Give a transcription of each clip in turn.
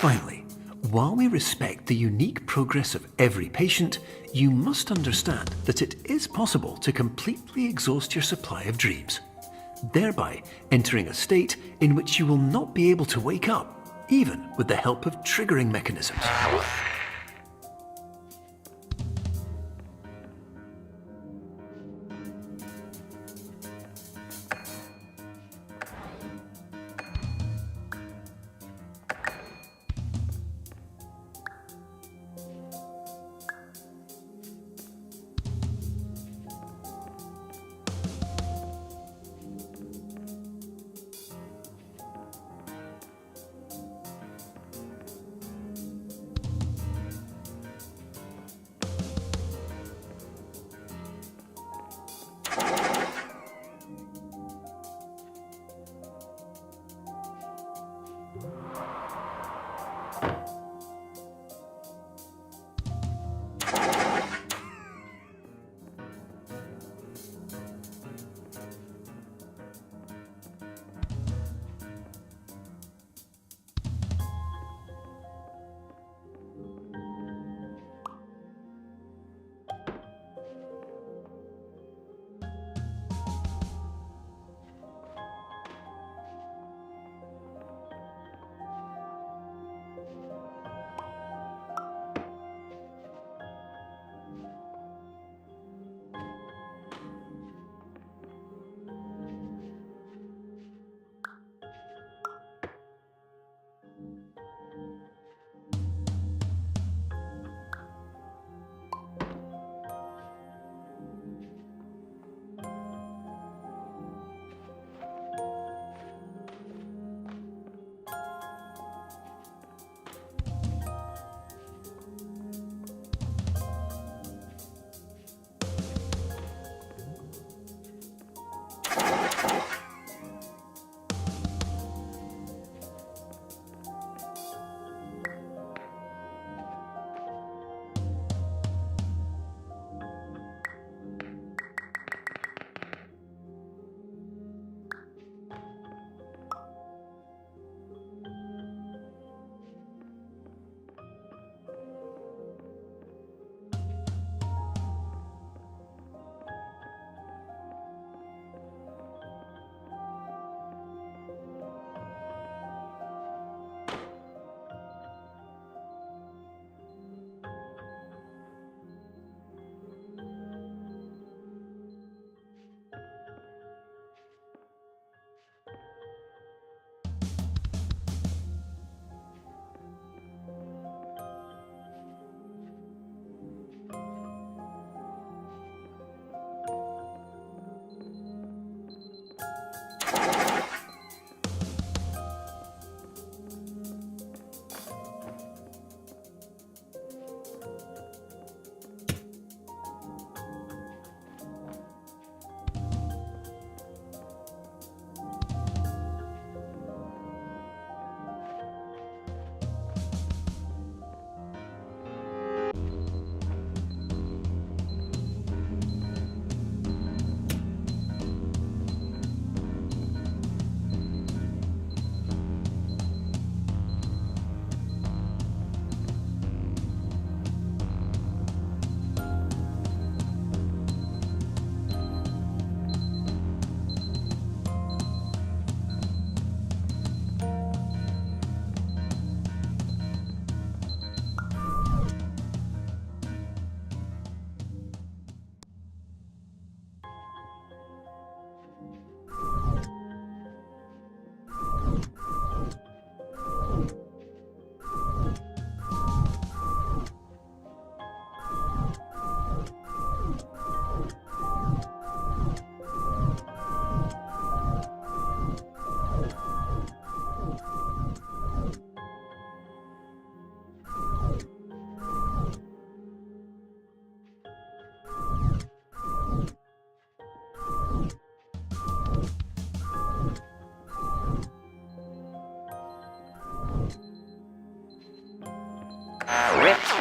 Finally, while we respect the unique progress of every patient, you must understand that it is possible to completely exhaust your supply of dreams, thereby entering a state in which you will not be able to wake up, even with the help of triggering mechanisms.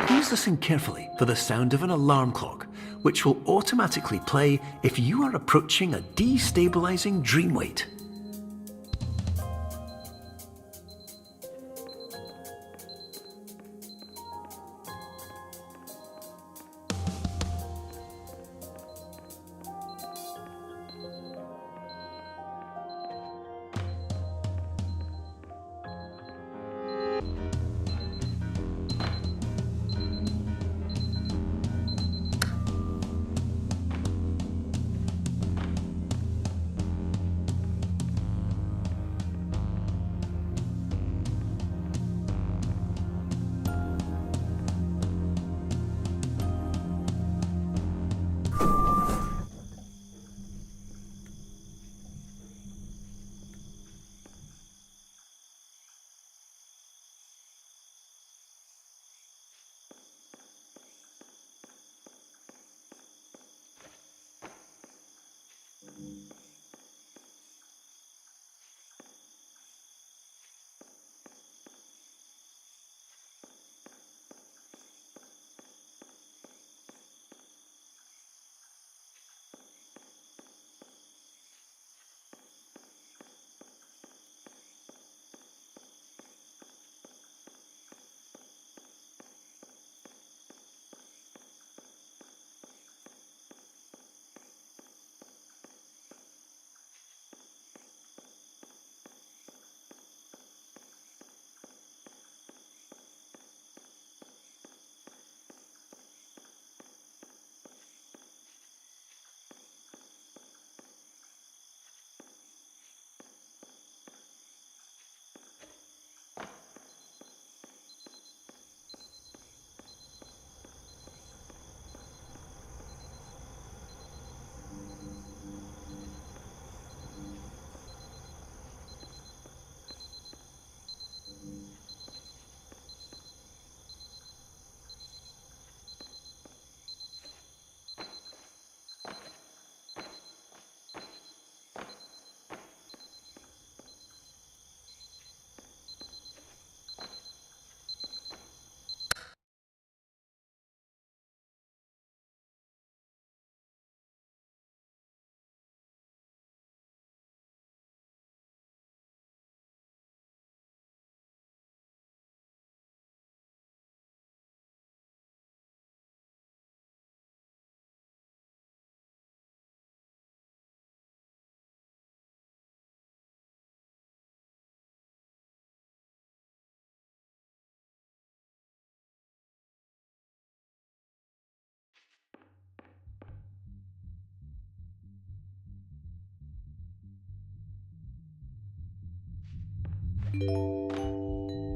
Please listen carefully for the sound of an alarm clock, which will automatically play if you are approaching a destabilizing dream weight.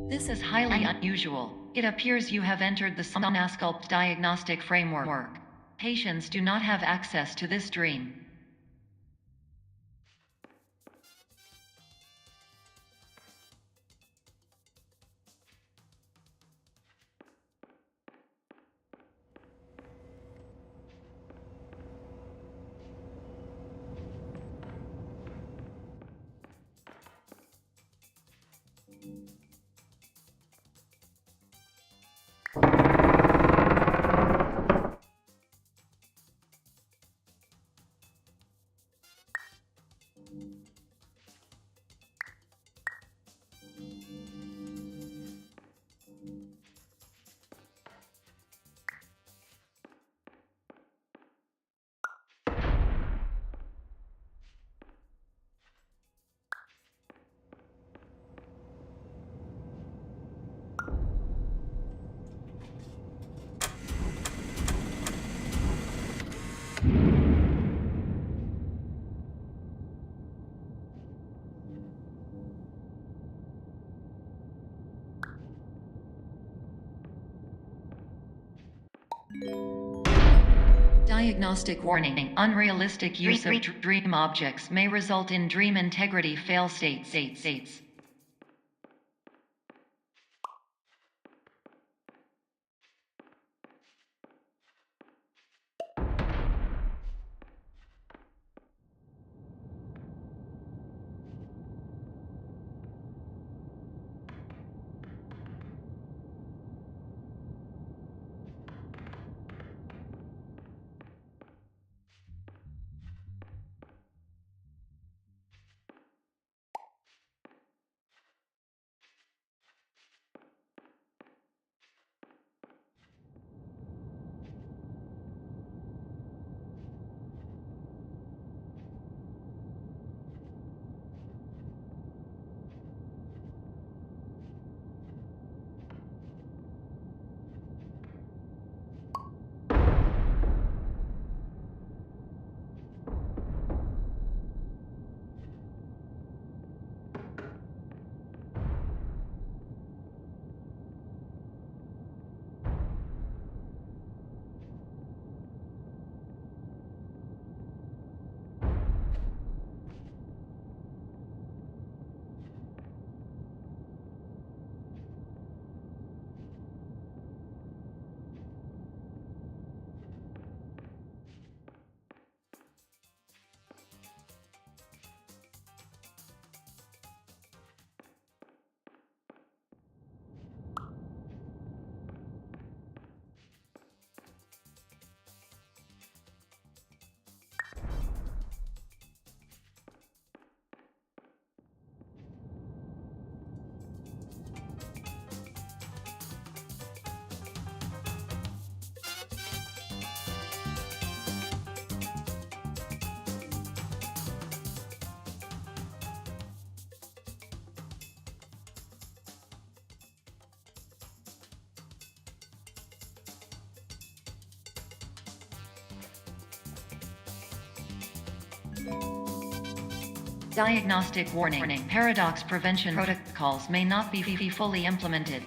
This is highly unusual. It appears you have entered the Somnasculpt diagnostic framework. Patients do not have access to this dream. Diagnostic warning. Unrealistic use of dream objects may result in dream integrity fail states. Diagnostic warning. Paradox prevention protocols may not be fully implemented.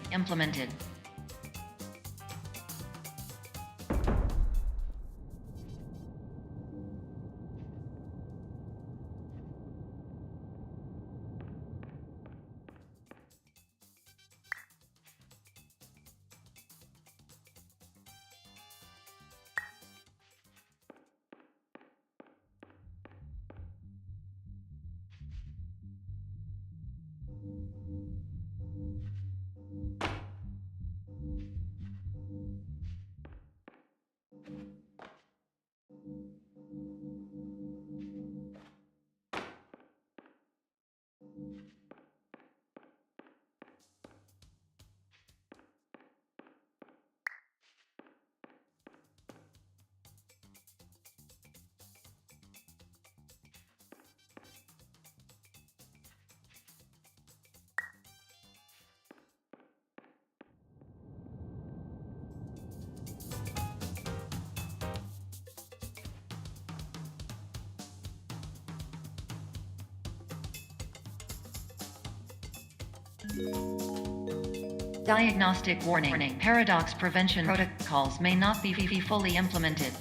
Diagnostic warning. Paradox prevention protocols may not be fully implemented.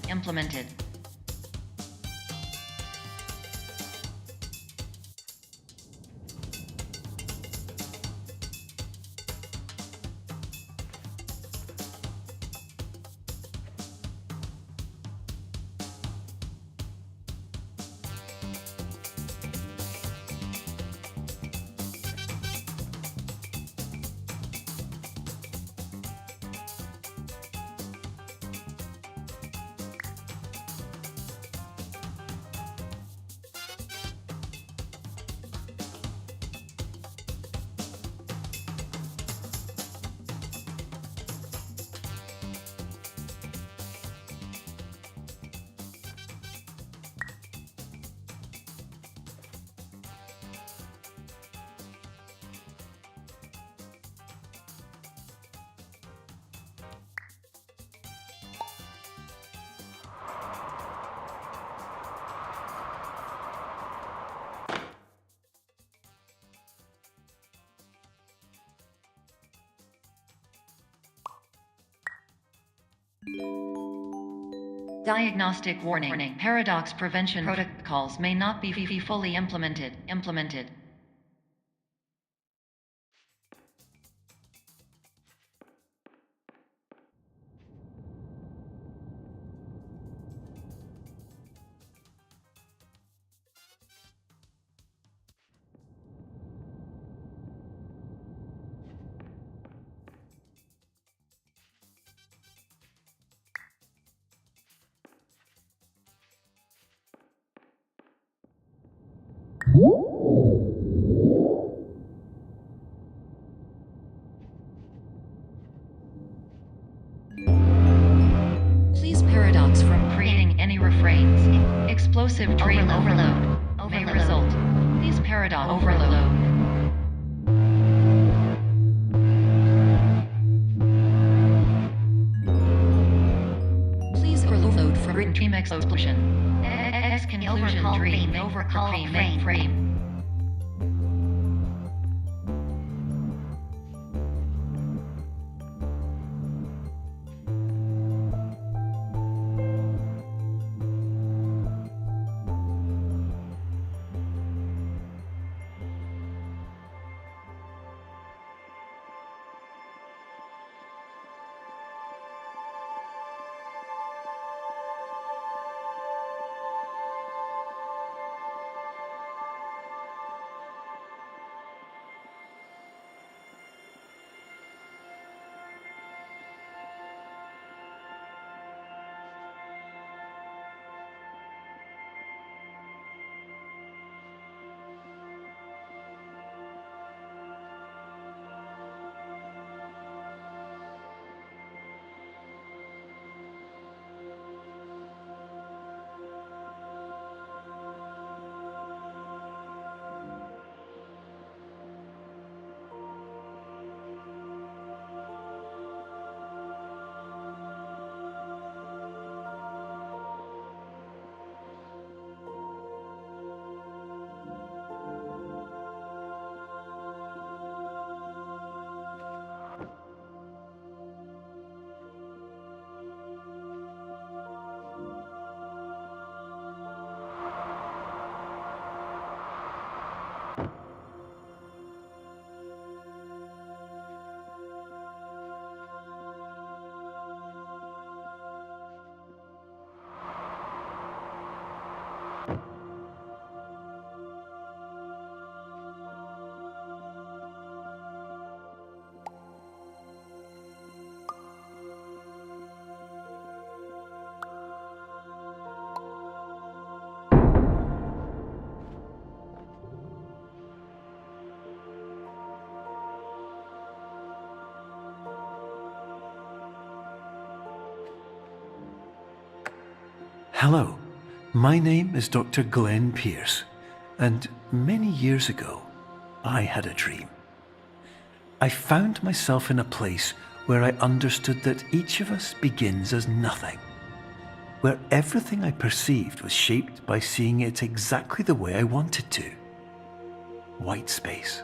Diagnostic warning. Paradox prevention protocols may not be fully implemented. Please paradox from creating any refrains. Explosive dream overload may result. Please paradox overload. Please overload from dream explosion. Conclusion dream overcall frame. Hello, my name is Dr. Glenn Pierce, and many years ago, I had a dream. I found myself in a place where I understood that each of us begins as nothing, where everything I perceived was shaped by seeing it exactly the way I wanted to. White space.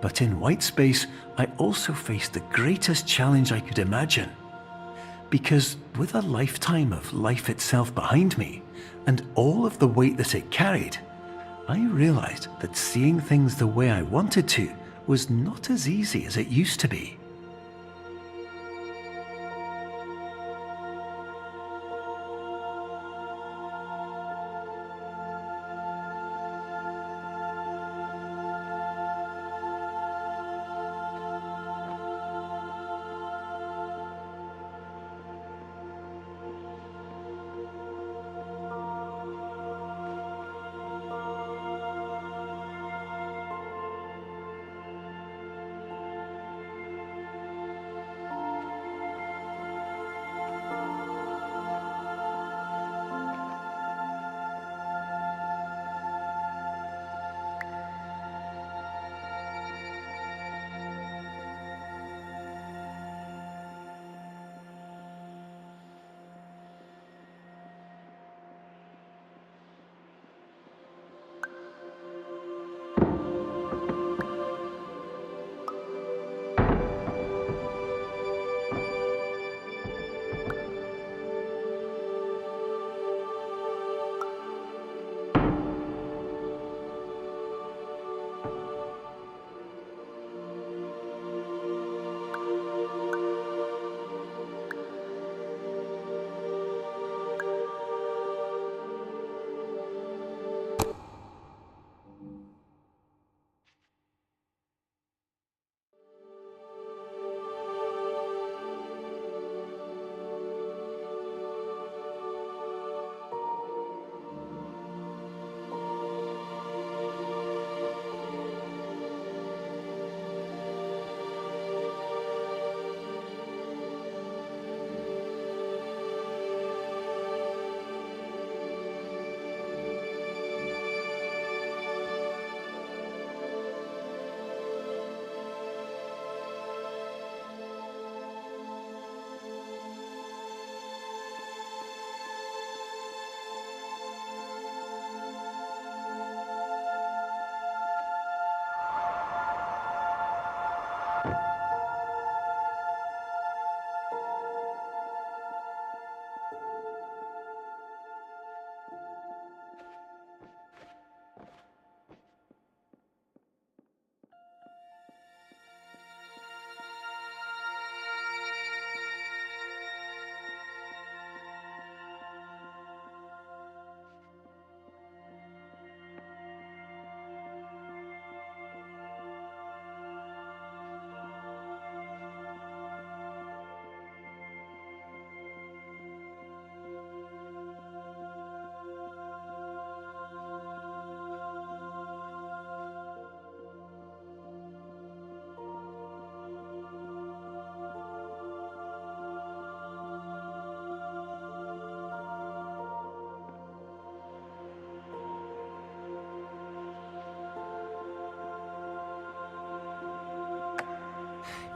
But in white space, I also faced the greatest challenge I could imagine. Because with a lifetime of life itself behind me, and all of the weight that it carried, I realized that seeing things the way I wanted to was not as easy as it used to be.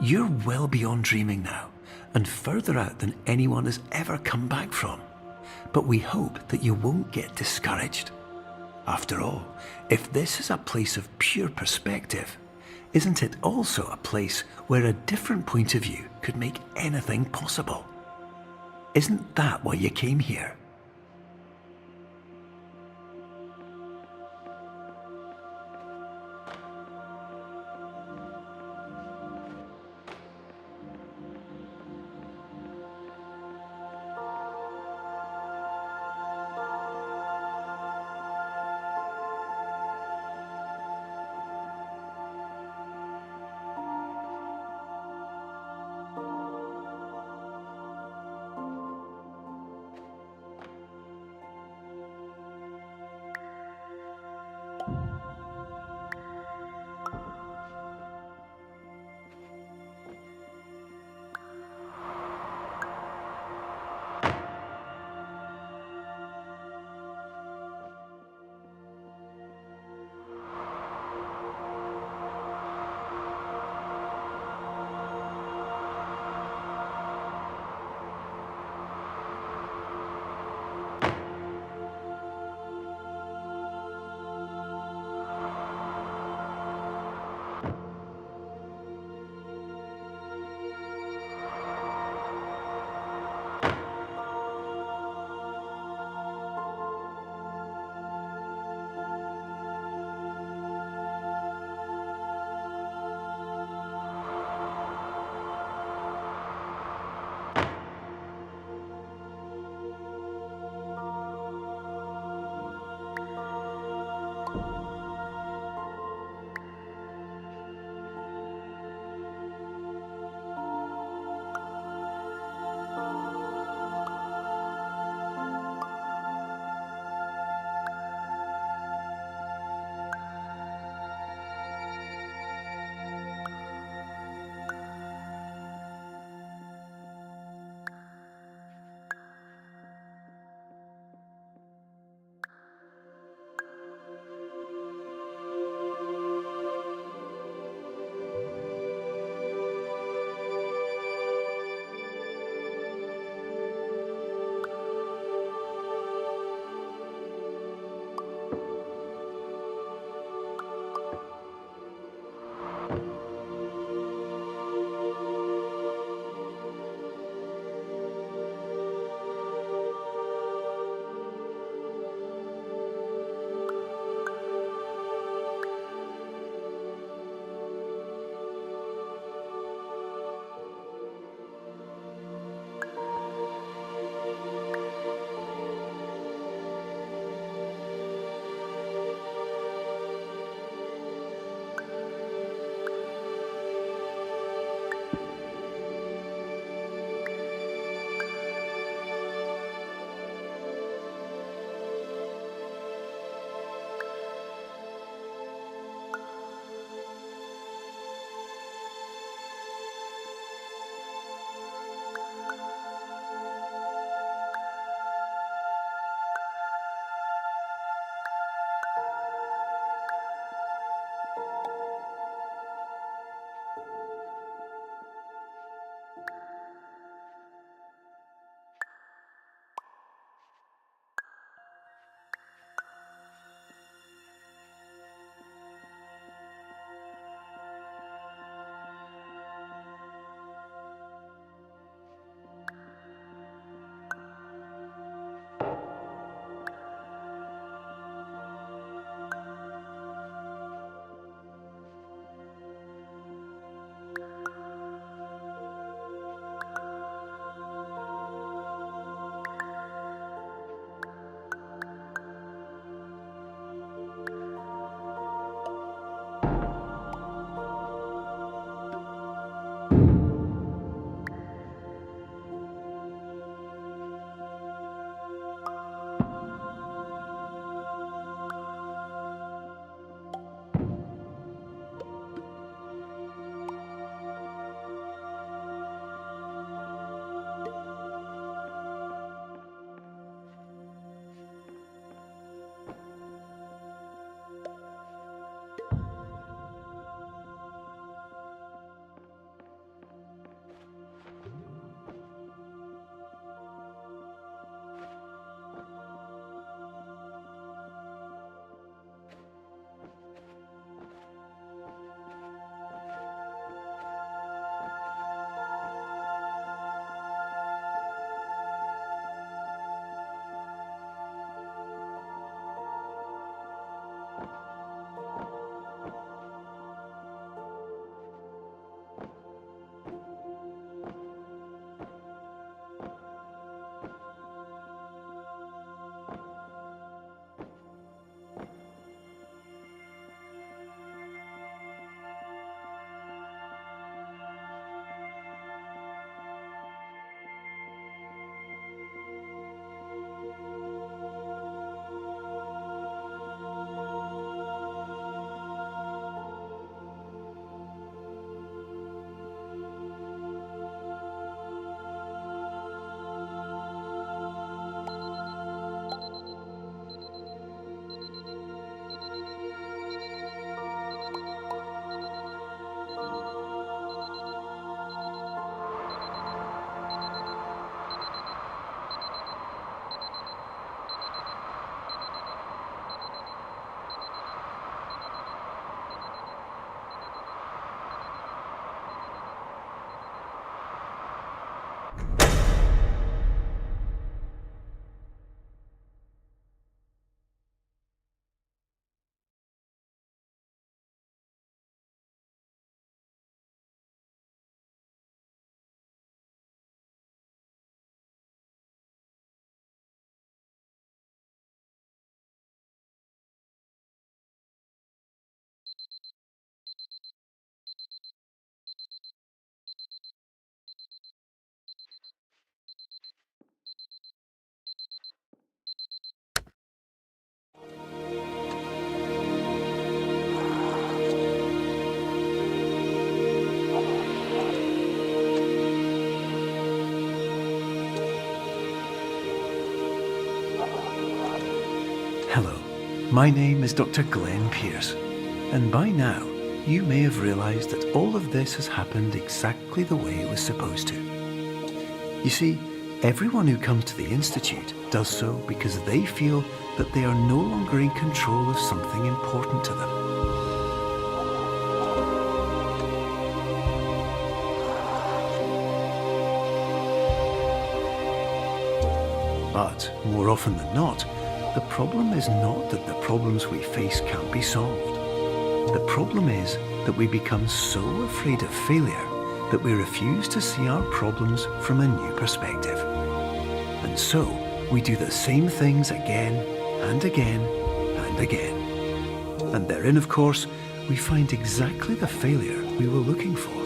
You're well beyond dreaming now, and further out than anyone has ever come back from. But we hope that you won't get discouraged. After all, if this is a place of pure perspective, isn't it also a place where a different point of view could make anything possible? Isn't that why you came here? My name is Dr. Glenn Pierce, and by now you may have realised that all of this has happened exactly the way it was supposed to. You see, everyone who comes to the Institute does so because they feel that they are no longer in control of something important to them. But more often than not, the problem is not that the problems we face can't be solved. The problem is that we become so afraid of failure that we refuse to see our problems from a new perspective. And so we do the same things again and again and again. And therein, of course, we find exactly the failure we were looking for.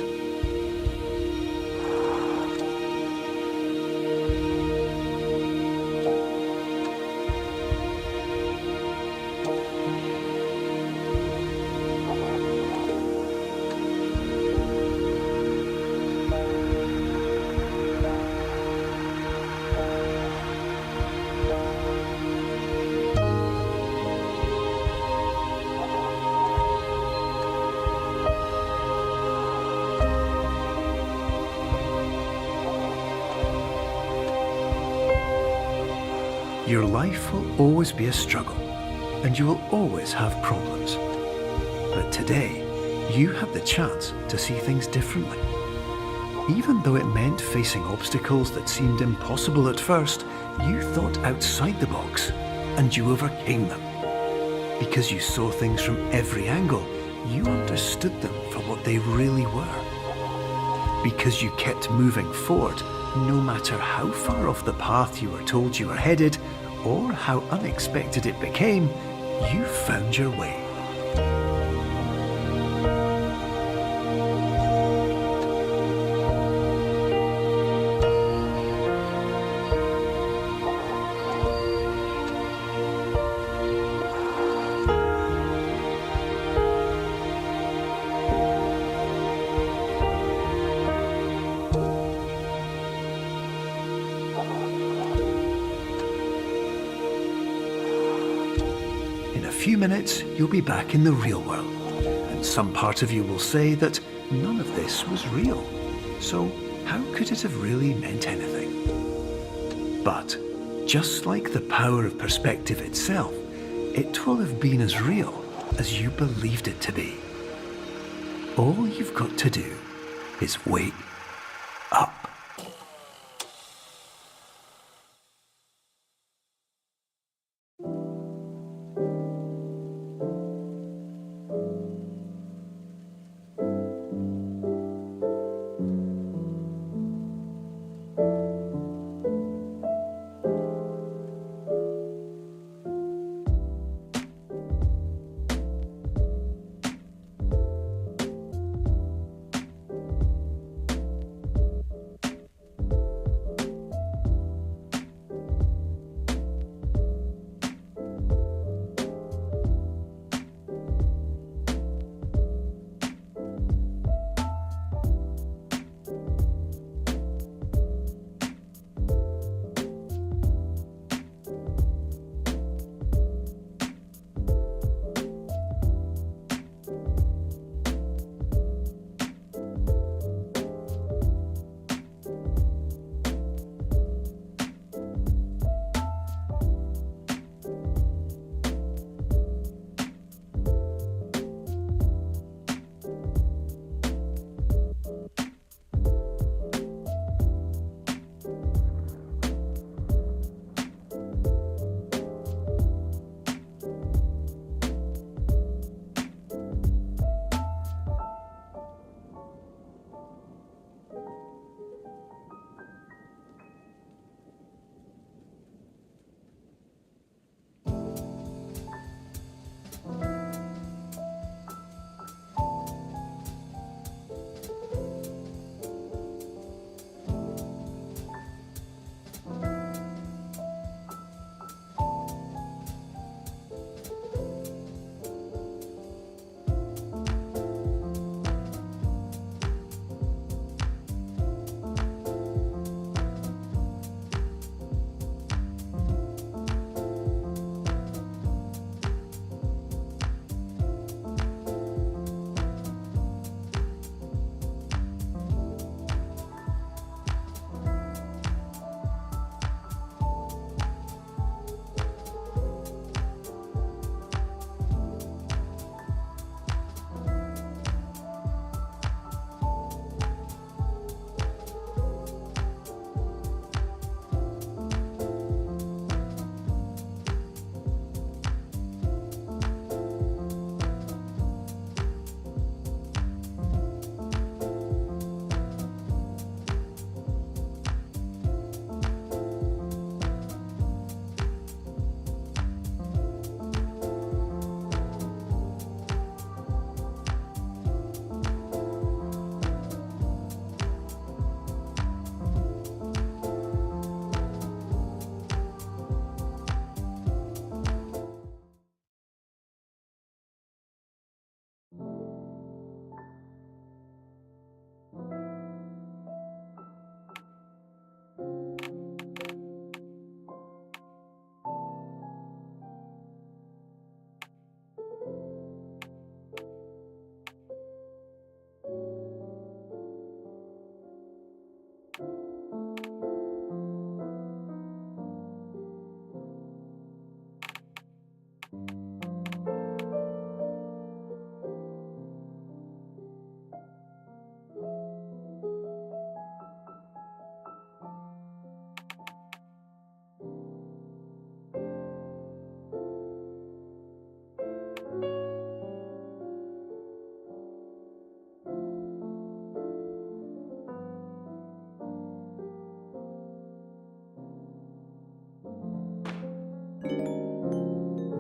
Your life will always be a struggle, and you will always have problems. But today, you have the chance to see things differently. Even though it meant facing obstacles that seemed impossible at first, you thought outside the box, and you overcame them. Because you saw things from every angle, you understood them for what they really were. Because you kept moving forward, no matter how far off the path you were told you were headed, or how unexpected it became, you found your way. In a few minutes, you'll be back in the real world, and some part of you will say that none of this was real. So how could it have really meant anything? But just like the power of perspective itself, it will have been as real as you believed it to be. All you've got to do is wake up.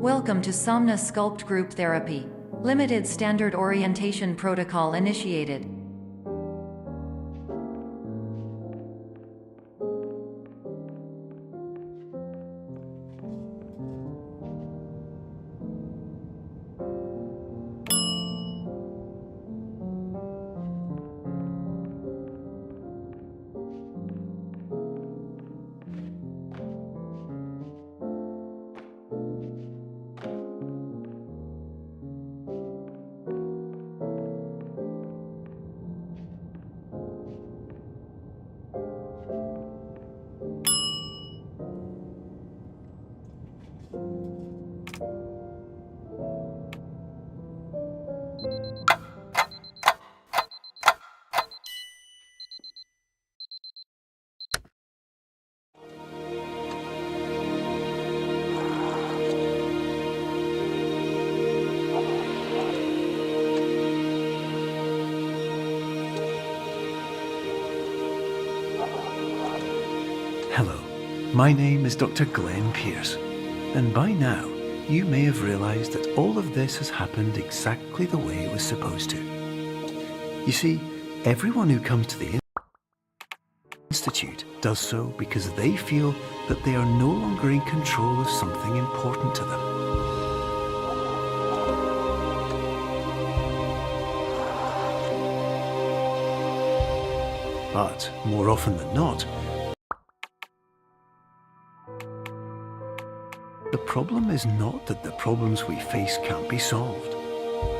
Welcome to Somna Sculpt Group Therapy. Limited Standard Orientation Protocol initiated. Hello, my name is Dr. Glenn Pierce, and by now you may have realised that all of this has happened exactly the way it was supposed to. You see, everyone who comes to the Institute does so because they feel that they are no longer in control of something important to them. But more often than not, the problem is not that the problems we face can't be solved.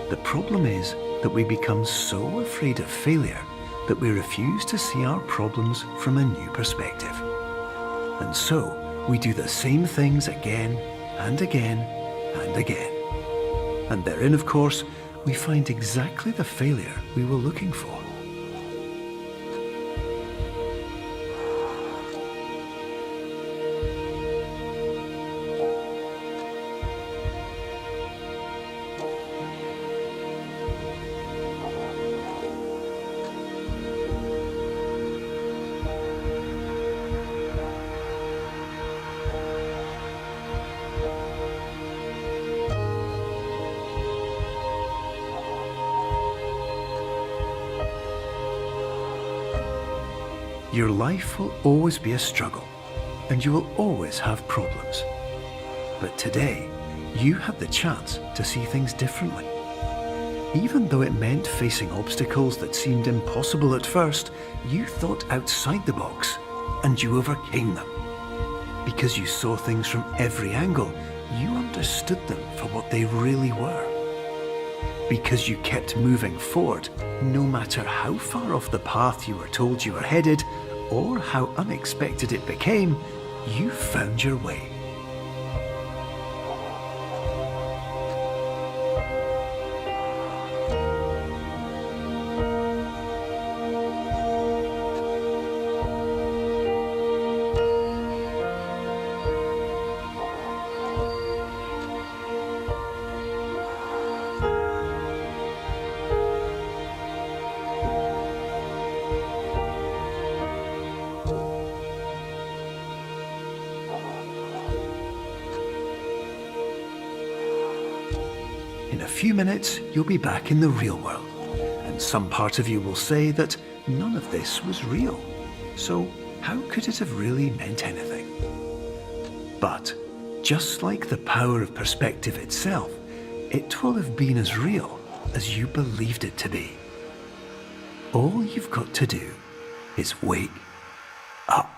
The problem is that we become so afraid of failure that we refuse to see our problems from a new perspective. And so we do the same things again and again and again. And therein, of course, we find exactly the failure we were looking for. Your life will always be a struggle, and you will always have problems. But today, you had the chance to see things differently. Even though it meant facing obstacles that seemed impossible at first, you thought outside the box, and you overcame them. Because you saw things from every angle, you understood them for what they really were. Because you kept moving forward, no matter how far off the path you were told you were headed, or how unexpected it became, you found your way. In a few minutes, you'll be back in the real world, and some part of you will say that none of this was real. So how could it have really meant anything? But just like the power of perspective itself, it will have been as real as you believed it to be. All you've got to do is wake up.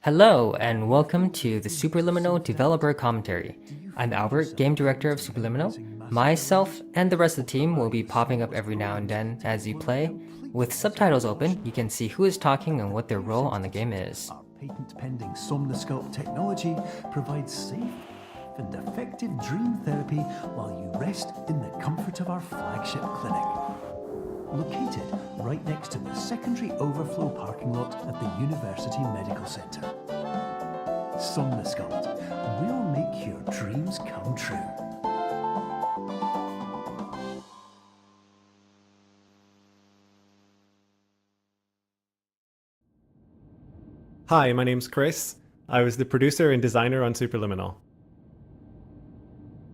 Hello, and welcome to the Superliminal Developer Commentary. I'm Albert, Game Director of Superliminal. Myself and the rest of the team will be popping up every now and then as you play. With subtitles open, you can see who is talking and what their role on the game is. Our patent-pending Somnosculpt technology provides safe and effective dream therapy while you rest in the comfort of our flagship clinic. Located right next to the secondary overflow parking lot at the University Medical Centre. Somnosculpt, we'll make your dreams come true. Hi, my name's Chris. I was the producer and designer on Superliminal.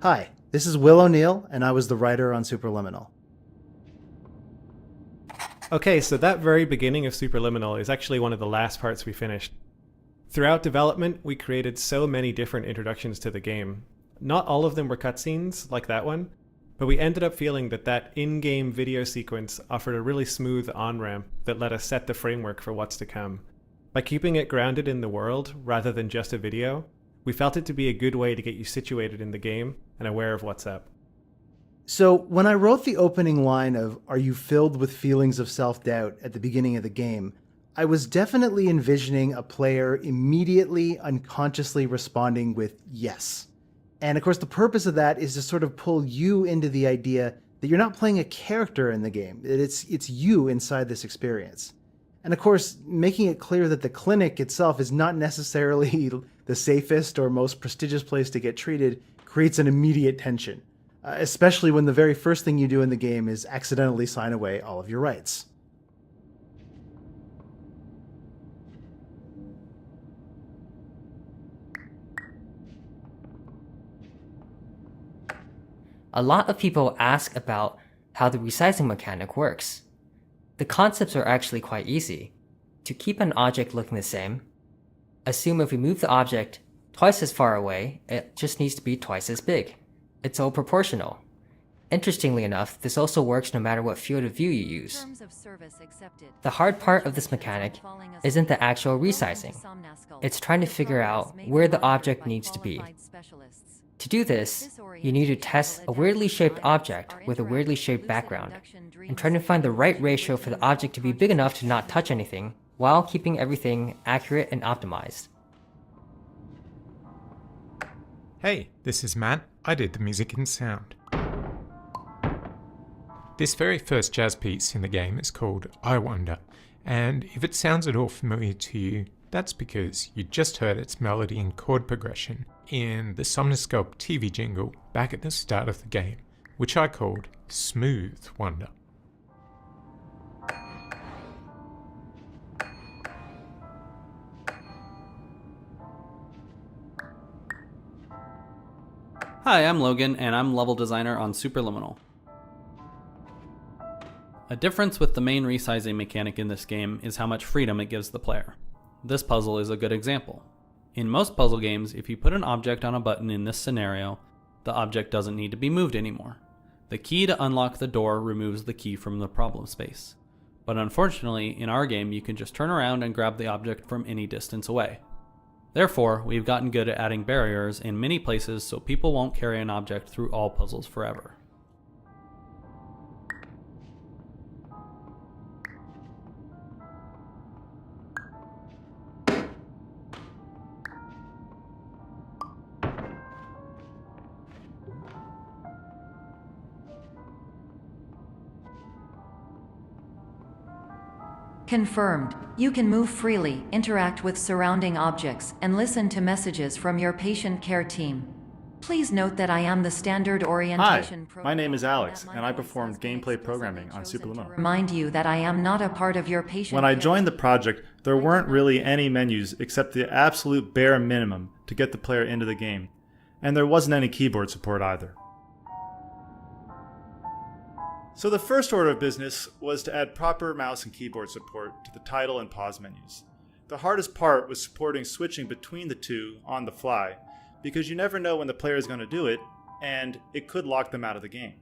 Hi, this is Will O'Neill, and I was the writer on Superliminal. Okay, so that very beginning of Superliminal is actually one of the last parts we finished. Throughout development, we created so many different introductions to the game. Not all of them were cutscenes, like that one, but we ended up feeling that that in-game video sequence offered a really smooth on-ramp that let us set the framework for what's to come. By keeping it grounded in the world, rather than just a video, we felt it to be a good way to get you situated in the game and aware of what's up. So when I wrote the opening line of "Are you filled with feelings of self-doubt" at the beginning of the game, I was definitely envisioning a player immediately, unconsciously responding with yes. And of course the purpose of that is to sort of pull you into the idea that you're not playing a character in the game, that it's you inside this experience. And of course, making it clear that the clinic itself is not necessarily the safest or most prestigious place to get treated creates an immediate tension. Especially when the very first thing you do in the game is accidentally sign away all of your rights. A lot of people ask about how the resizing mechanic works. The concepts are actually quite easy. To keep an object looking the same, assume if we move the object twice as far away, it just needs to be twice as big. It's all proportional. Interestingly enough, this also works no matter what field of view you use. The hard part of this mechanic isn't the actual resizing. It's trying to figure out where the object needs to be. To do this, you need to test a weirdly shaped object with a weirdly shaped background, and trying to find the right ratio for the object to be big enough to not touch anything, while keeping everything accurate and optimized. Hey, this is Matt. I did the music and sound. This very first jazz piece in the game is called I Wonder, and if it sounds at all familiar to you, that's because you just heard its melody and chord progression in the Somnosculpt TV jingle back at the start of the game, which I called Smooth Wonder. Hi, I'm Logan, and I'm level designer on Superliminal. A difference with the main resizing mechanic in this game is how much freedom it gives the player. This puzzle is a good example. In most puzzle games, if you put an object on a button in this scenario, the object doesn't need to be moved anymore. The key to unlock the door removes the key from the problem space. But unfortunately, in our game, you can just turn around and grab the object from any distance away. Therefore, we've gotten good at adding barriers in many places so people won't carry an object through all puzzles forever. Confirmed. You can move freely, interact with surrounding objects, and listen to messages from your patient care team. Please note that I am the standard Hi, orientation my name is Alex, that my and I voice performed has been gameplay explicitly programming on chosen to Superliminal. Remind you that I am not a part of your patient When I care joined the team. project, there weren't really any menus except the absolute bare minimum to get the player into the game, and there wasn't any keyboard support either. So the first order of business was to add proper mouse and keyboard support to the title and pause menus. The hardest part was supporting switching between the two on the fly, because you never know when the player is going to do it, and it could lock them out of the game.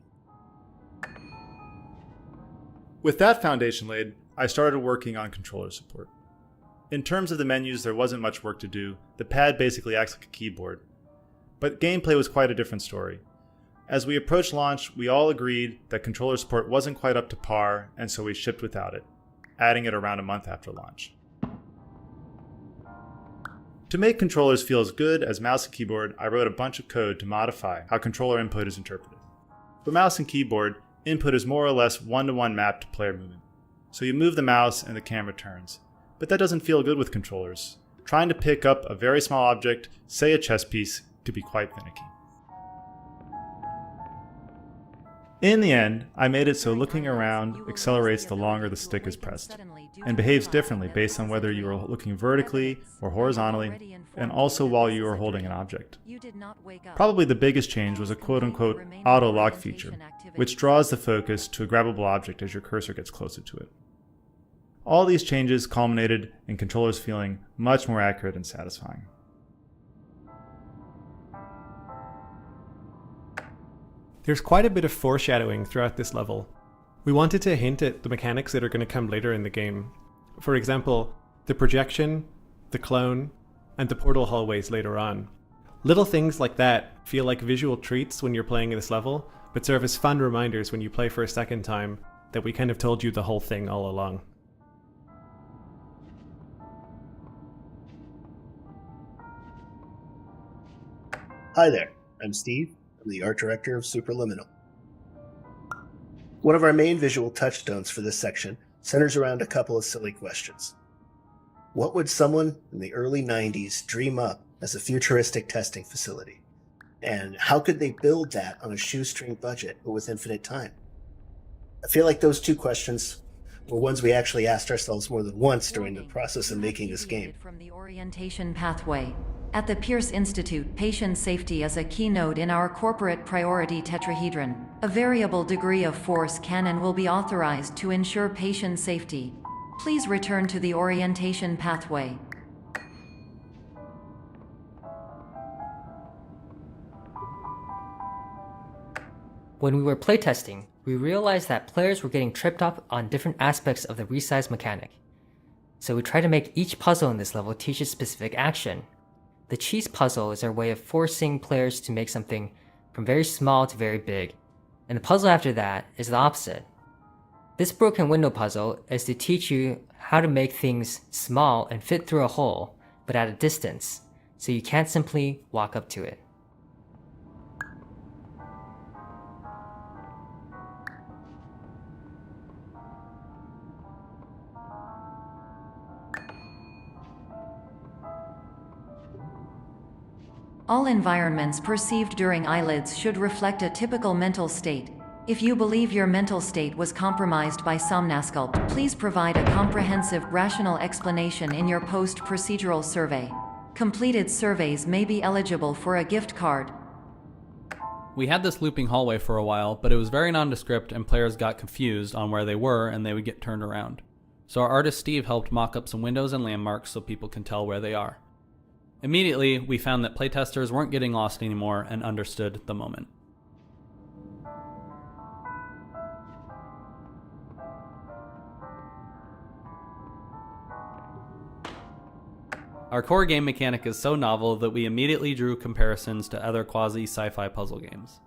With that foundation laid, I started working on controller support. In terms of the menus, there wasn't much work to do. The pad basically acts like a keyboard. But gameplay was quite a different story. As we approached launch, we all agreed that controller support wasn't quite up to par, and so we shipped without it, adding it around a month after launch. To make controllers feel as good as mouse and keyboard, I wrote a bunch of code to modify how controller input is interpreted. For mouse and keyboard, input is more or less one-to-one mapped to player movement. So you move the mouse and the camera turns. But that doesn't feel good with controllers. Trying to pick up a very small object, say a chess piece, could be quite finicky. In the end, I made it so looking around accelerates the longer the stick is pressed, and behaves differently based on whether you are looking vertically or horizontally, and also while you are holding an object. Probably the biggest change was a quote-unquote auto-lock feature, which draws the focus to a grabbable object as your cursor gets closer to it. All these changes culminated in controllers feeling much more accurate and satisfying. There's quite a bit of foreshadowing throughout this level. We wanted to hint at the mechanics that are going to come later in the game. For example, the projection, the clone, and the portal hallways later on. Little things like that feel like visual treats when you're playing this level, but serve as fun reminders when you play for a second time that we kind of told you the whole thing all along. Hi there, I'm Steve. I'm the art director of Superliminal. One of our main visual touchstones for this section centers around a couple of silly questions. What would someone in the early 90s dream up as a futuristic testing facility? And how could they build that on a shoestring budget but with infinite time? I feel like those two questions were ones we actually asked ourselves more than once during the process of making this game. From the orientation pathway. At the Pierce Institute, patient safety is a keynote in our corporate priority tetrahedron. A variable degree of force can and will be authorized to ensure patient safety. Please return to the orientation pathway. When we were playtesting, we realized that players were getting tripped up on different aspects of the resize mechanic. So we tried to make each puzzle in this level teach a specific action. The cheese puzzle is our way of forcing players to make something from very small to very big, and the puzzle after that is the opposite. This broken window puzzle is to teach you how to make things small and fit through a hole, but at a distance, so you can't simply walk up to it. All environments perceived during eyelids should reflect a typical mental state. If you believe your mental state was compromised by Somnasculpt, please provide a comprehensive, rational explanation in your post-procedural survey. Completed surveys may be eligible for a gift card. We had this looping hallway for a while, but it was very nondescript and players got confused on where they were and they would get turned around. So our artist Steve helped mock up some windows and landmarks so people can tell where they are. Immediately, we found that playtesters weren't getting lost anymore and understood the moment. Our core game mechanic is so novel that we immediately drew comparisons to other quasi-sci-fi puzzle games.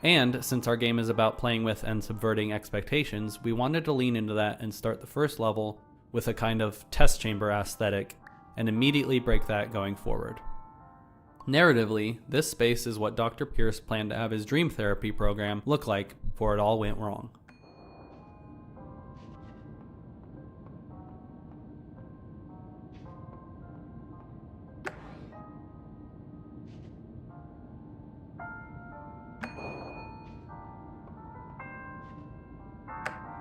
And since our game is about playing with and subverting expectations, we wanted to lean into that and start the first level with a kind of test chamber aesthetic and immediately break that going forward. Narratively, this space is what Dr. Pierce planned to have his dream therapy program look like before it all went wrong.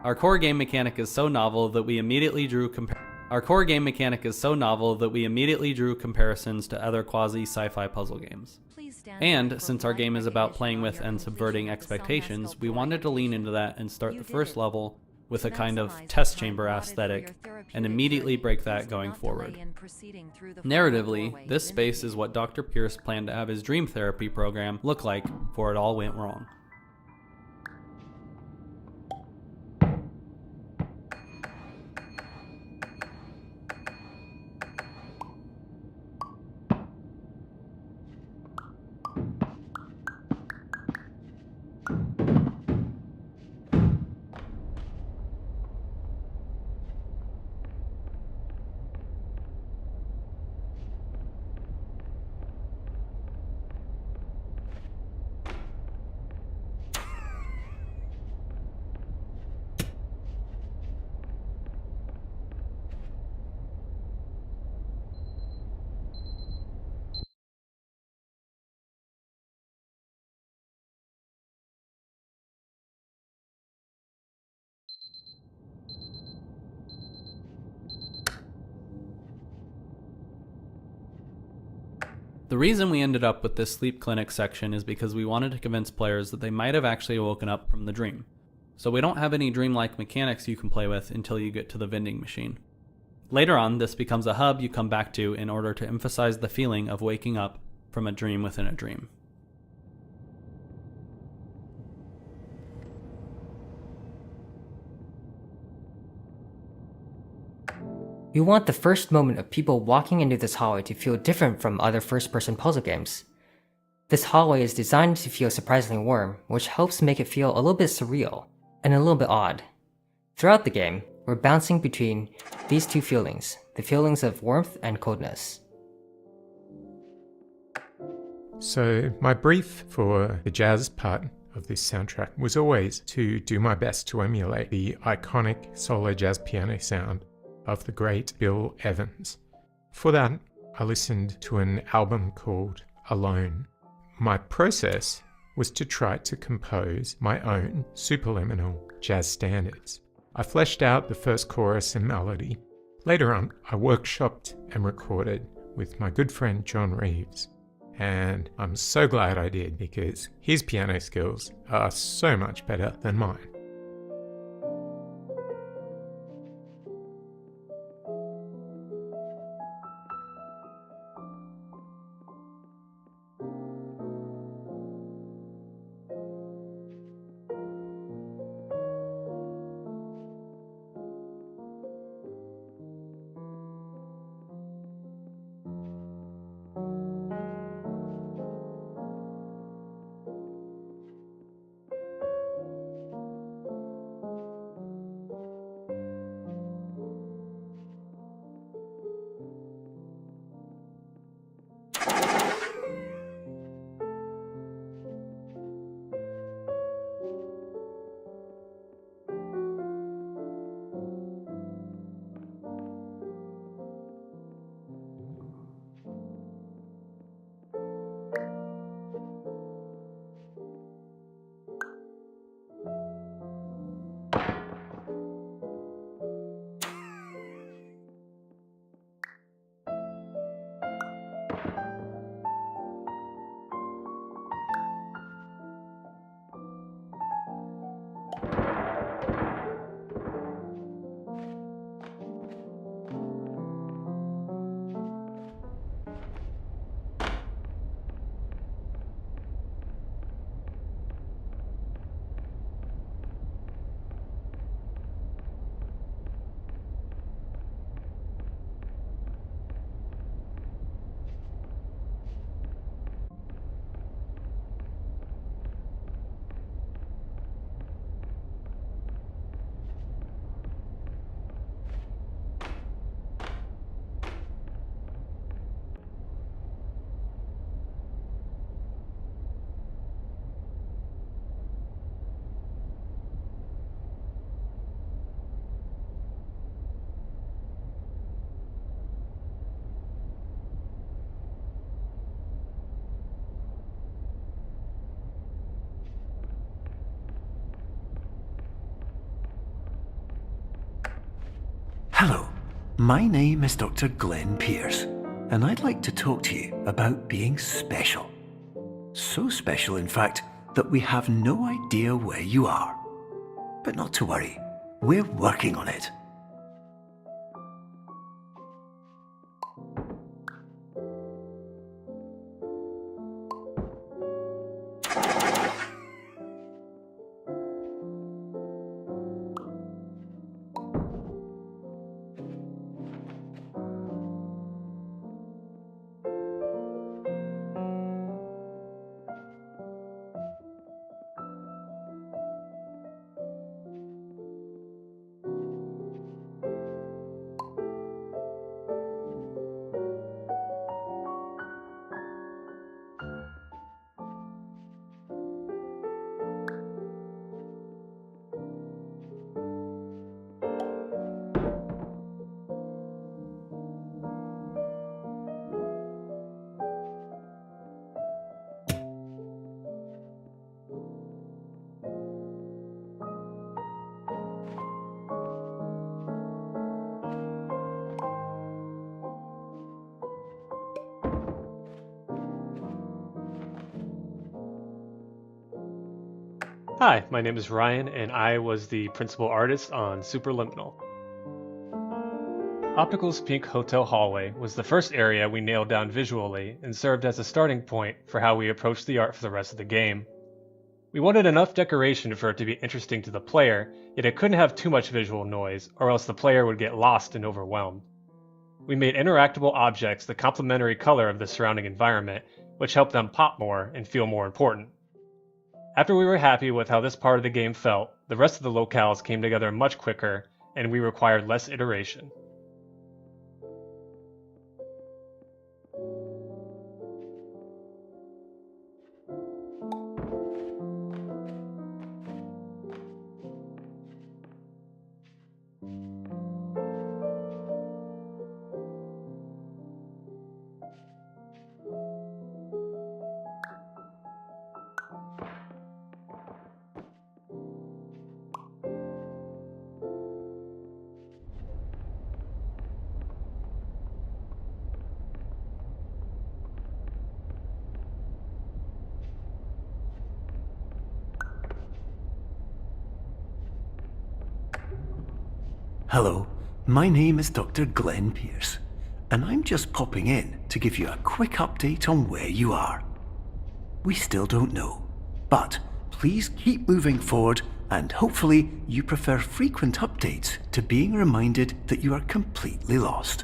Our core game mechanic is so novel that we immediately drew comparisons to other quasi-sci-fi puzzle games. And since our game is about playing with and subverting expectations, we wanted to lean into that and start the first level with a kind of test chamber aesthetic and immediately break that going forward. Narratively, this space is what Dr. Pierce planned to have his dream therapy program look like before it all went wrong. The reason we ended up with this sleep clinic section is because we wanted to convince players that they might have actually woken up from the dream. So we don't have any dreamlike mechanics you can play with until you get to the vending machine. Later on, this becomes a hub you come back to in order to emphasize the feeling of waking up from a dream within a dream. We want the first moment of people walking into this hallway to feel different from other first-person puzzle games. This hallway is designed to feel surprisingly warm, which helps make it feel a little bit surreal and a little bit odd. Throughout the game, we're bouncing between these two feelings, the feelings of warmth and coldness. So my brief for the jazz part of this soundtrack was always to do my best to emulate the iconic solo jazz piano sound of the great Bill Evans. For that, I listened to an album called Alone. My process was to try to compose my own superliminal jazz standards. I fleshed out the first chorus and melody. Later on, I workshopped and recorded with my good friend John Reeves. And I'm so glad I did because his piano skills are so much better than mine. Hello, my name is Dr. Glenn Pierce, and I'd like to talk to you about being special. So special, in fact, that we have no idea where you are. But not to worry, we're working on it. Hi, my name is Ryan, and I was the principal artist on Superliminal. Optical's Pink Hotel Hallway was the first area we nailed down visually and served as a starting point for how we approached the art for the rest of the game. We wanted enough decoration for it to be interesting to the player, yet it couldn't have too much visual noise, or else the player would get lost and overwhelmed. We made interactable objects the complementary color of the surrounding environment, which helped them pop more and feel more important. After we were happy with how this part of the game felt, the rest of the locales came together much quicker, and we required less iteration. Hello, my name is Dr. Glenn Pierce, and I'm just popping in to give you a quick update on where you are. We still don't know, but please keep moving forward, and hopefully you prefer frequent updates to being reminded that you are completely lost.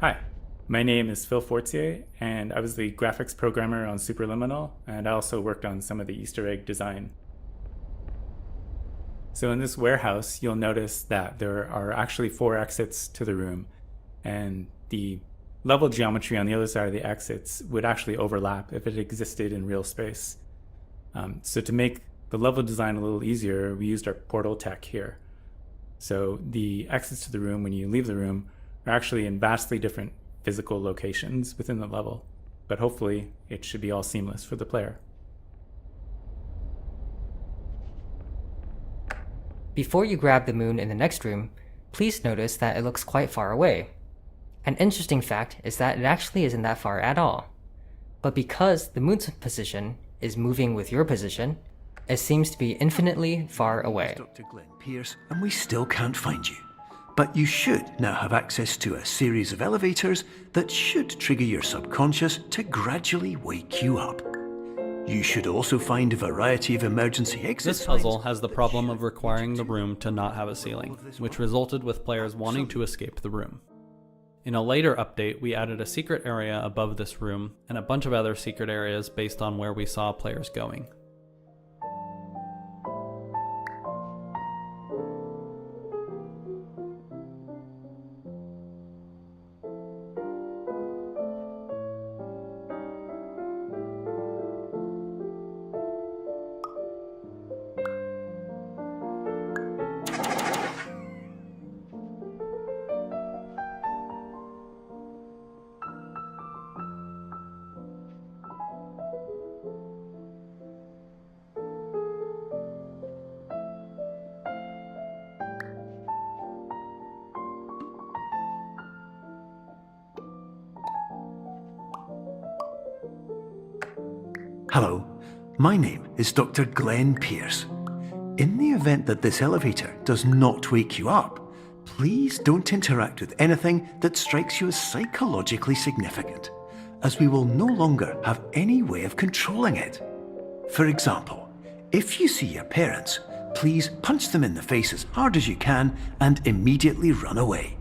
Hi, my name is Phil Fortier, and I was the graphics programmer on Superliminal, and I also worked on some of the Easter egg design. So in this warehouse, you'll notice that there are actually 4 exits to the room, and the level geometry on the other side of the exits would actually overlap if it existed in real space. So to make the level design a little easier, we used our portal tech here. So the exits to the room when you leave the room are actually in vastly different physical locations within the level, but hopefully it should be all seamless for the player. Before you grab the moon in the next room, please notice that it looks quite far away. An interesting fact is that it actually isn't that far at all. But because the moon's position is moving with your position, it seems to be infinitely far away. Dr. Glenn Pierce, and we still can't find you. But you should now have access to a series of elevators that should trigger your subconscious to gradually wake you up. You should also find a variety of emergency exit This puzzle has the problem of requiring the room to not have a ceiling, which resulted with players wanting to escape the room. In a later update, we added a secret area above this room and a bunch of other secret areas based on where we saw players going. Hello, my name is Dr. Glenn Pierce. In the event that this elevator does not wake you up, please don't interact with anything that strikes you as psychologically significant, as we will no longer have any way of controlling it. For example, if you see your parents, please punch them in the face as hard as you can and immediately run away.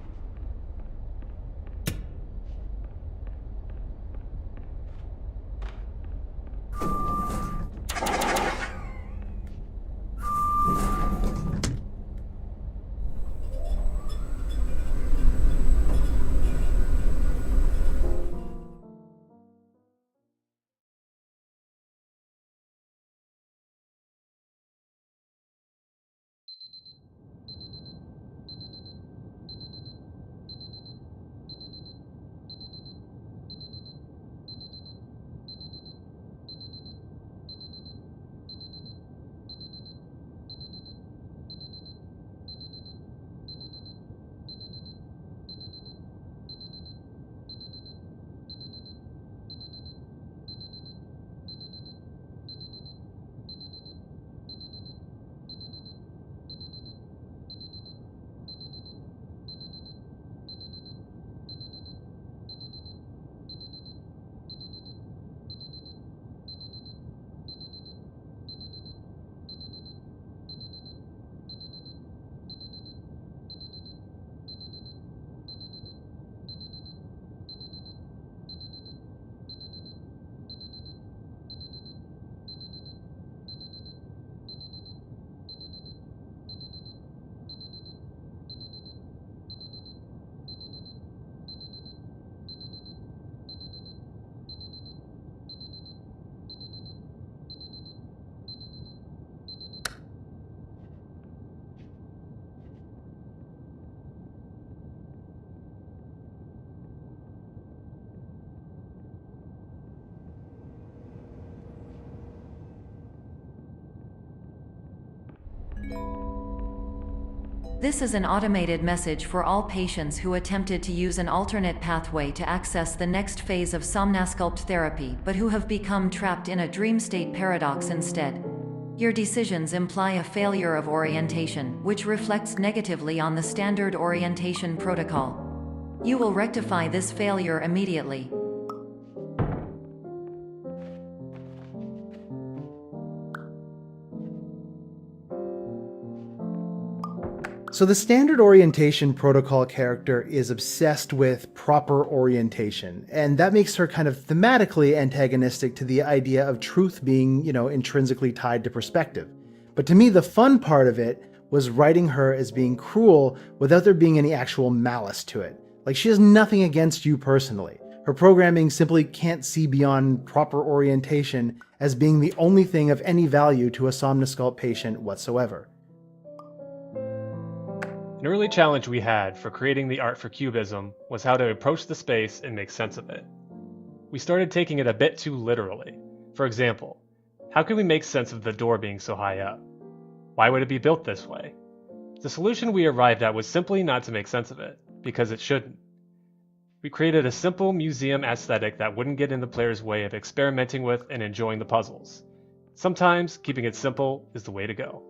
This is an automated message for all patients who attempted to use an alternate pathway to access the next phase of Somnasculpt therapy but who have become trapped in a dream state paradox instead. Your decisions imply a failure of orientation, which reflects negatively on the standard orientation protocol. You will rectify this failure immediately. So the standard orientation protocol character is obsessed with proper orientation, and that makes her kind of thematically antagonistic to the idea of truth being, intrinsically tied to perspective. But to me, the fun part of it was writing her as being cruel without there being any actual malice to it. Like, she has nothing against you personally. Her programming simply can't see beyond proper orientation as being the only thing of any value to a Somnasculpt patient whatsoever. An early challenge we had for creating the art for Cubism was how to approach the space and make sense of it. We started taking it a bit too literally. For example, how can we make sense of the door being so high up? Why would it be built this way? The solution we arrived at was simply not to make sense of it, because it shouldn't. We created a simple museum aesthetic that wouldn't get in the player's way of experimenting with and enjoying the puzzles. Sometimes keeping it simple is the way to go.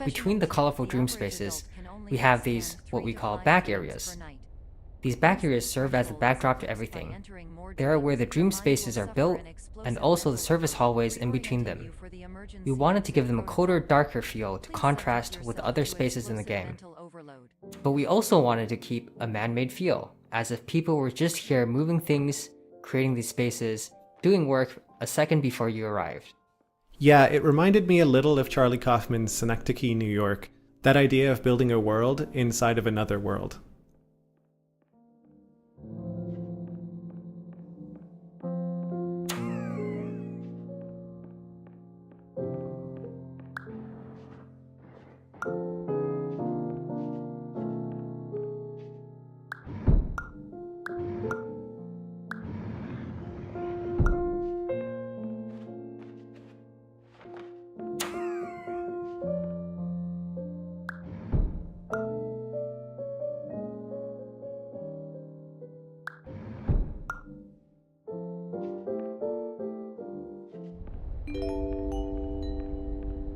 Between the colorful dream spaces, we have these, what we call back areas. These back areas serve as the backdrop to everything. They are where the dream spaces are built, and also the service hallways in between them. We wanted to give them a colder, darker feel to contrast with the other spaces in the game. But we also wanted to keep a man-made feel, as if people were just here moving things, creating these spaces, doing work a second before you arrived. Yeah, it reminded me a little of Charlie Kaufman's Synecdoche, New York, that idea of building a world inside of another world.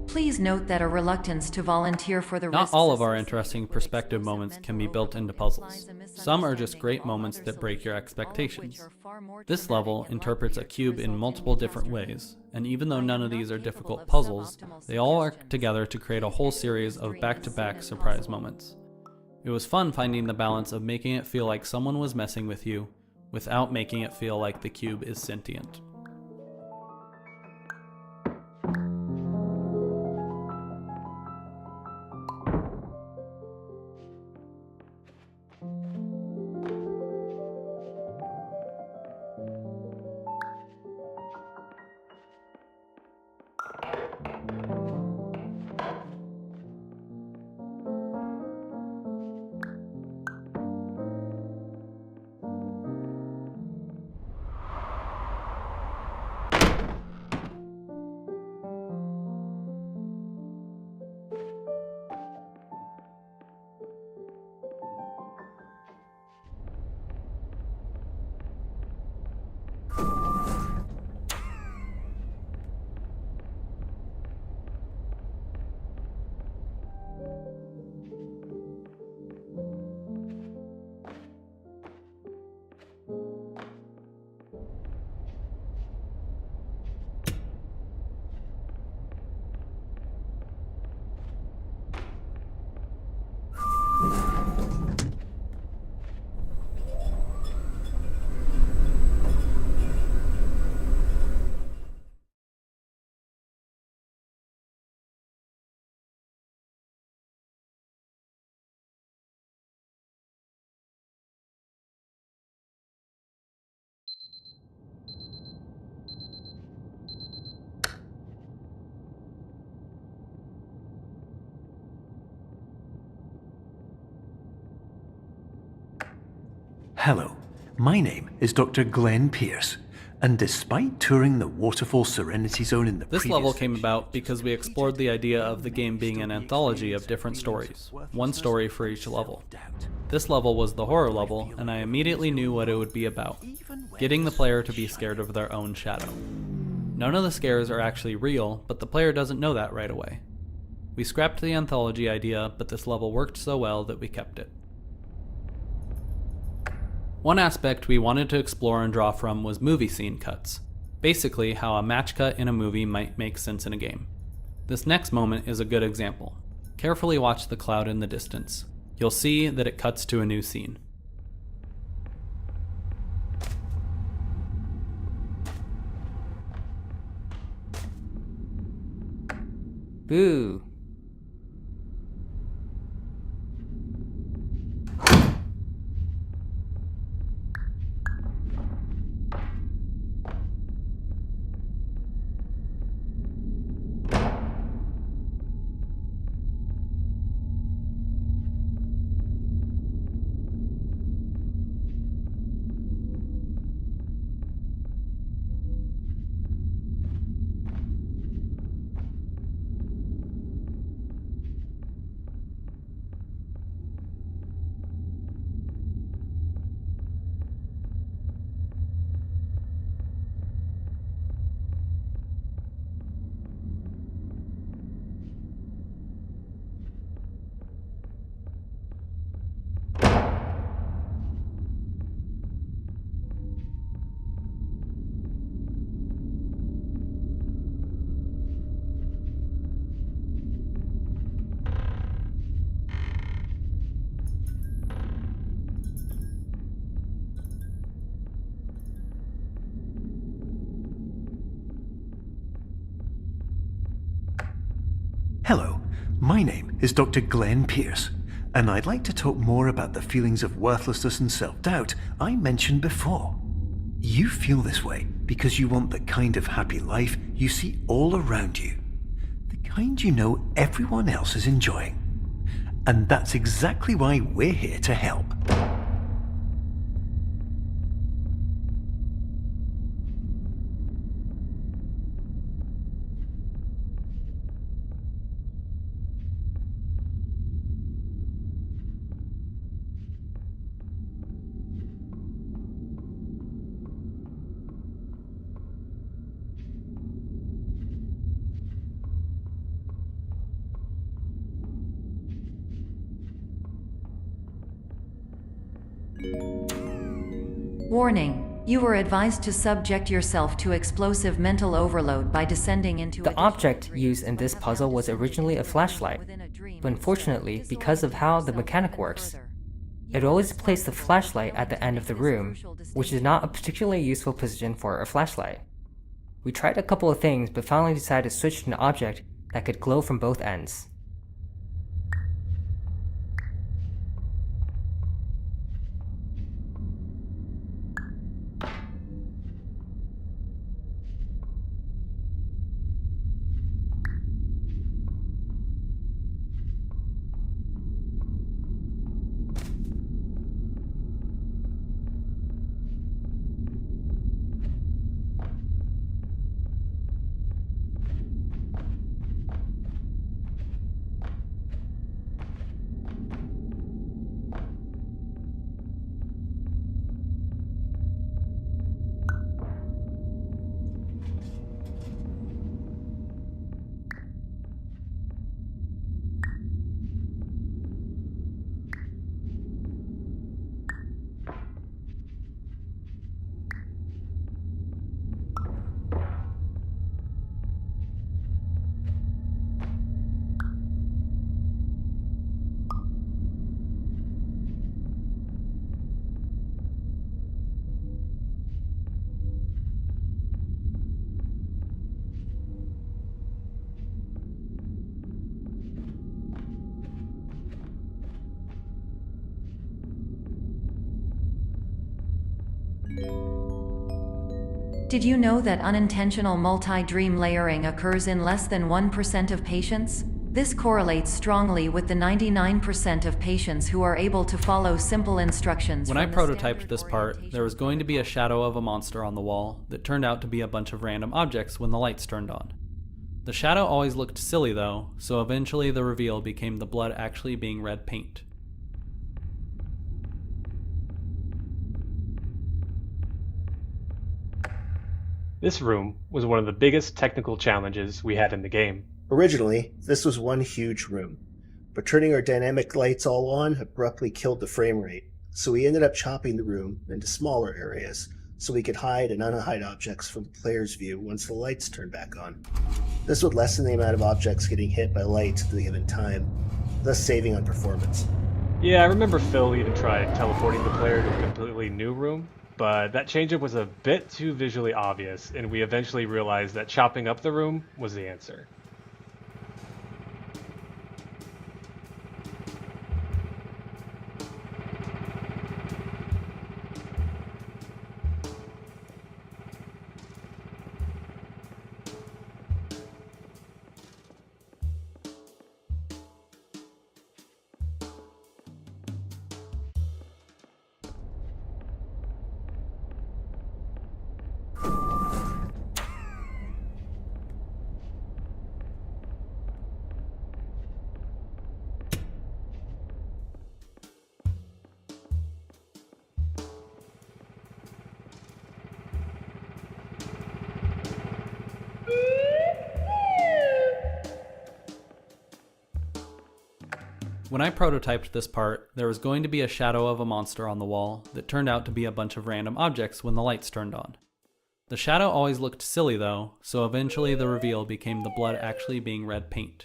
Please note that a reluctance to volunteer for the Not risks all of our associated interesting with perspective risks moments of can be mental built into implies puzzles. a Some are just misunderstanding great of moments other that break your solutions, all of which expectations. are far more This traumatic level and interprets a likely to cube in result multiple different catastrophe. ways, and even though none of these are Not capable difficult of puzzles, suboptimal they all work suggestions. together to create a whole series of back-to-back surprise moments. It was fun finding the balance of making it feel like someone was messing with you, without making it feel like the cube is sentient. Hello, my name is Dr. Glenn Pierce, and despite touring the Waterfall Serenity Zone in the This previous level came section, about because we explored the idea of the game being an anthology of different stories, one story for each level. This level was the horror level, and I immediately knew what it would be about, getting the player to be scared of their own shadow. None of the scares are actually real, but the player doesn't know that right away. We scrapped the anthology idea, but this level worked so well that we kept it. One aspect we wanted to explore and draw from was movie scene cuts, basically how a match cut in a movie might make sense in a game. This next moment is a good example. Carefully watch the cloud in the distance. You'll see that it cuts to a new scene. Boo! Hello, my name is Dr. Glenn Pierce, and I'd like to talk more about the feelings of worthlessness and self-doubt I mentioned before. You feel this way because you want the kind of happy life you see all around you, the kind you know everyone else is enjoying. And that's exactly why we're here to help. Warning. You were advised to subject yourself to explosive mental overload by descending into The object used in this puzzle was originally a flashlight, but unfortunately, because of how the mechanic works, it always placed the flashlight at the end of the room, which is not a particularly useful position for a flashlight. We tried a couple of things, but finally decided to switch to an object that could glow from both ends. Did you know that unintentional multi-dream layering occurs in less than 1% of patients? This correlates strongly with the 99% of patients who are able to follow simple instructions. When I from the prototyped standard this part, orientation there was going to be a shadow of a monster on the wall that turned out to be a bunch of random objects when the lights turned on. The shadow always looked silly though, so eventually the reveal became the blood actually being red paint. This room was one of the biggest technical challenges we had in the game. Originally, this was one huge room, but turning our dynamic lights all on abruptly killed the frame rate, so we ended up chopping the room into smaller areas so we could hide and unhide objects from the player's view once the lights turned back on. This would lessen the amount of objects getting hit by lights at a given time, thus saving on performance. Yeah, I remember Phil even tried teleporting the player to a completely new room, but that change-up was a bit too visually obvious, and we eventually realized that chopping up the room was the answer. When I prototyped this part, there was going to be a shadow of a monster on the wall that turned out to be a bunch of random objects when the lights turned on. The shadow always looked silly though, so eventually the reveal became the blood actually being red paint.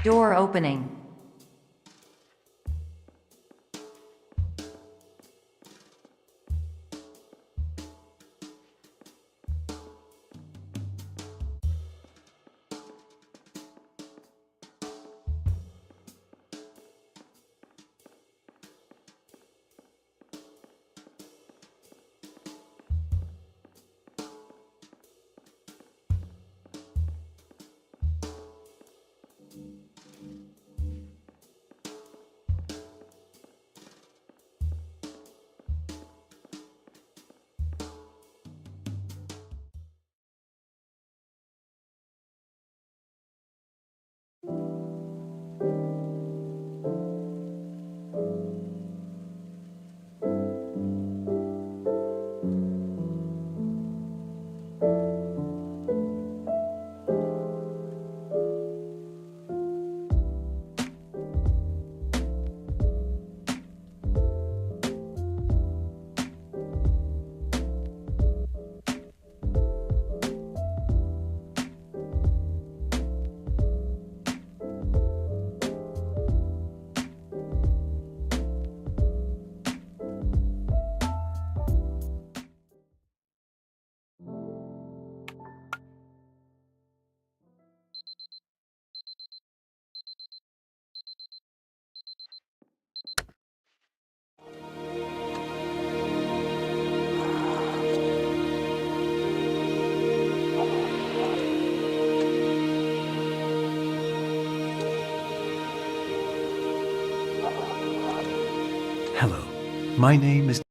Door opening. Hello, my name is